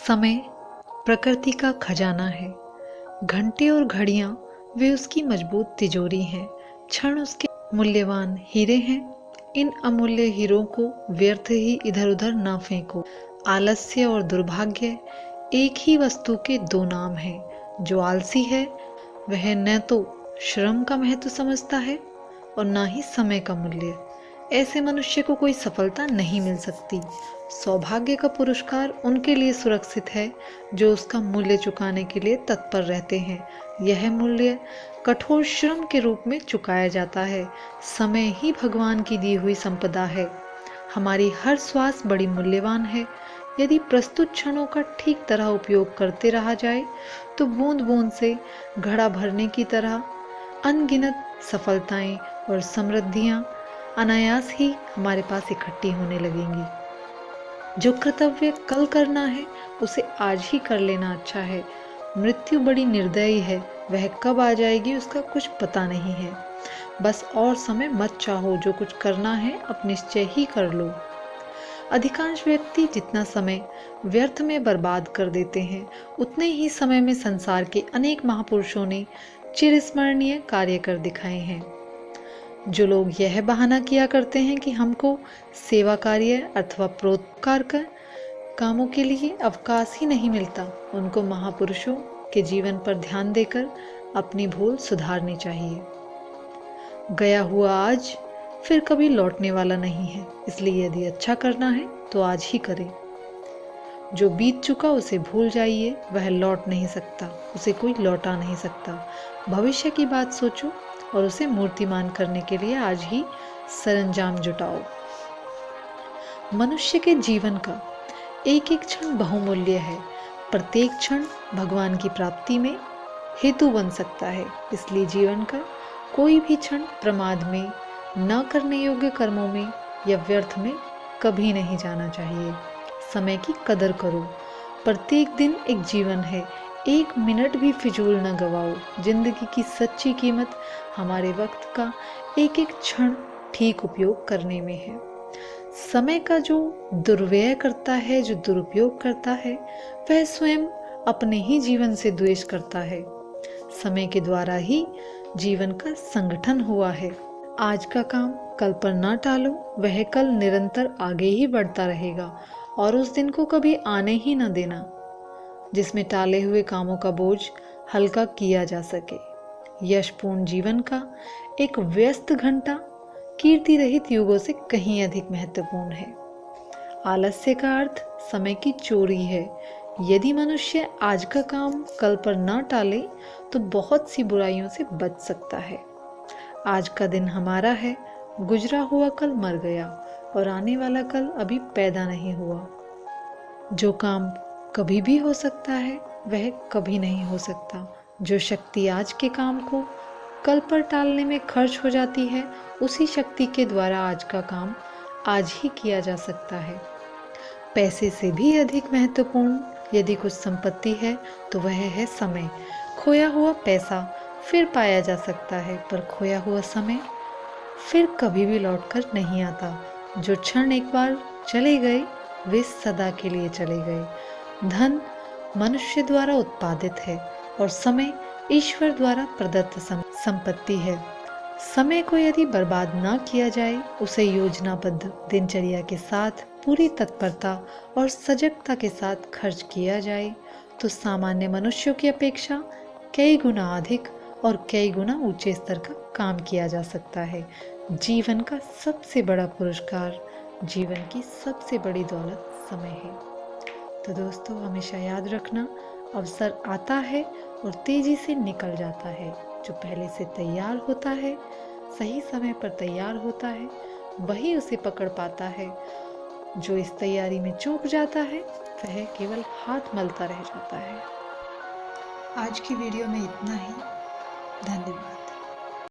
समय प्रकृति का खजाना है। घंटे और घड़ियां वे उसकी मजबूत तिजोरी हैं। क्षण उसके मूल्यवान हीरे हैं। इन अमूल्य हीरों को व्यर्थ ही इधर उधर ना फेंको। आलस्य और दुर्भाग्य एक ही वस्तु के दो नाम हैं। जो आलसी है वह न तो श्रम का महत्व समझता है और ना ही समय का मूल्य। ऐसे मनुष्य को कोई सफलता नहीं मिल सकती। सौभाग्य का पुरस्कार उनके लिए सुरक्षित है जो उसका मूल्य चुकाने के लिए तत्पर रहते हैं। यह मूल्य कठोर श्रम के रूप में चुकाया जाता है। समय ही भगवान की दी हुई संपदा है। हमारी हर श्वास बड़ी मूल्यवान है। यदि प्रस्तुत क्षणों का ठीक तरह उपयोग करते रहा जाए तो बूंद बूंद से घड़ा भरने की तरह अनगिनत सफलताएं और समृद्धियां अनायास ही हमारे पास इकट्ठी होने लगेंगी। जो कर्तव्य कल करना है उसे आज ही कर लेना अच्छा है। मृत्यु बड़ी निर्दयी है, वह कब आ जाएगी उसका कुछ पता नहीं है। बस और समय मत चाहो, जो कुछ करना है अब निश्चय ही कर लो। अधिकांश व्यक्ति जितना समय व्यर्थ में बर्बाद कर देते हैं उतने ही समय में संसार के अनेक महापुरुषों ने चिरस्मरणीय कार्य कर दिखाए हैं। जो लोग यह बहाना किया करते हैं कि हमको सेवा कार्य अथवा परोपकार का कामों के लिए अवकाश ही नहीं मिलता, उनको महापुरुषों के जीवन पर ध्यान देकर अपनी भूल सुधारनी चाहिए। गया हुआ आज फिर कभी लौटने वाला नहीं है, इसलिए यदि अच्छा करना है तो आज ही करें। जो बीत चुका उसे भूल जाइए, वह लौट नहीं सकता, उसे कोई लौटा नहीं सकता। भविष्य की बात सोचो और उसे मूर्तिमान करने के लिए आज ही सरंजाम जुटाओ। मनुष्य के जीवन का एक एक क्षण बहुमूल्य है। प्रत्येक क्षण भगवान की प्राप्ति में हेतु बन सकता है। इसलिए जीवन का कोई भी क्षण प्रमाद में, न करने योग्य कर्मों में या व्यर्थ में कभी नहीं जाना चाहिए। समय की कदर करो। प्रत्येक दिन एक जीवन है, एक मिनट भी फिजूल न गवाओ। जिंदगी की सच्ची कीमत हमारे वक्त का एक एक क्षण ठीक उपयोग करने में है। समय का जो दुर्व्यय करता है, जो दुरुपयोग करता है, वह स्वयं अपने ही जीवन से द्वेष करता है। समय के द्वारा ही जीवन का संगठन हुआ है। आज का काम कल पर ना टालो, वह कल निरंतर आगे ही बढ़ता रहेगा और उस दिन को कभी आने ही न देना जिसमें टाले हुए कामों का बोझ हल्का किया जा सके। यशपूर्ण जीवन का एक व्यस्त घंटा कीर्ति रहित युगों से कहीं अधिक महत्वपूर्ण है। आलस्य का अर्थ समय की चोरी है। यदि मनुष्य आज का काम कल पर ना टाले तो बहुत सी बुराइयों से बच सकता है। आज का दिन हमारा है, गुजरा हुआ कल मर गया और आने वाला कल अभी पैदा नहीं हुआ। जो काम कभी भी हो सकता है वह कभी नहीं हो सकता। जो शक्ति आज के काम को कल पर टालने में खर्च हो जाती है, उसी शक्ति के द्वारा आज का काम आज ही किया जा सकता है। पैसे से भी अधिक महत्वपूर्ण यदि कुछ संपत्ति है तो वह है समय। खोया हुआ पैसा फिर पाया जा सकता है, पर खोया हुआ समय फिर कभी भी लौटकर नहीं आता। जो क्षण एक बार चले गए वे सदा के लिए चले गए। धन मनुष्य द्वारा उत्पादित है और समय ईश्वर द्वारा प्रदत्त संपत्ति है। समय को यदि बर्बाद ना किया जाए, उसे योजनाबद्ध दिनचर्या के साथ पूरी तत्परता और सजगता के साथ खर्च किया जाए तो सामान्य मनुष्यों की अपेक्षा कई गुना अधिक और कई गुना ऊंचे स्तर का काम किया जा सकता है। जीवन का सबसे बड़ा पुरस्कार, जीवन की सबसे बड़ी दौलत समय है। तो दोस्तों, हमेशा याद रखना, अवसर आता है और तेजी से निकल जाता है। जो पहले से तैयार होता है, सही समय पर तैयार होता है, वही उसे पकड़ पाता है। जो इस तैयारी में चूक जाता है वह केवल हाथ मलता रह जाता है। आज की वीडियो में इतना ही। धन्यवाद।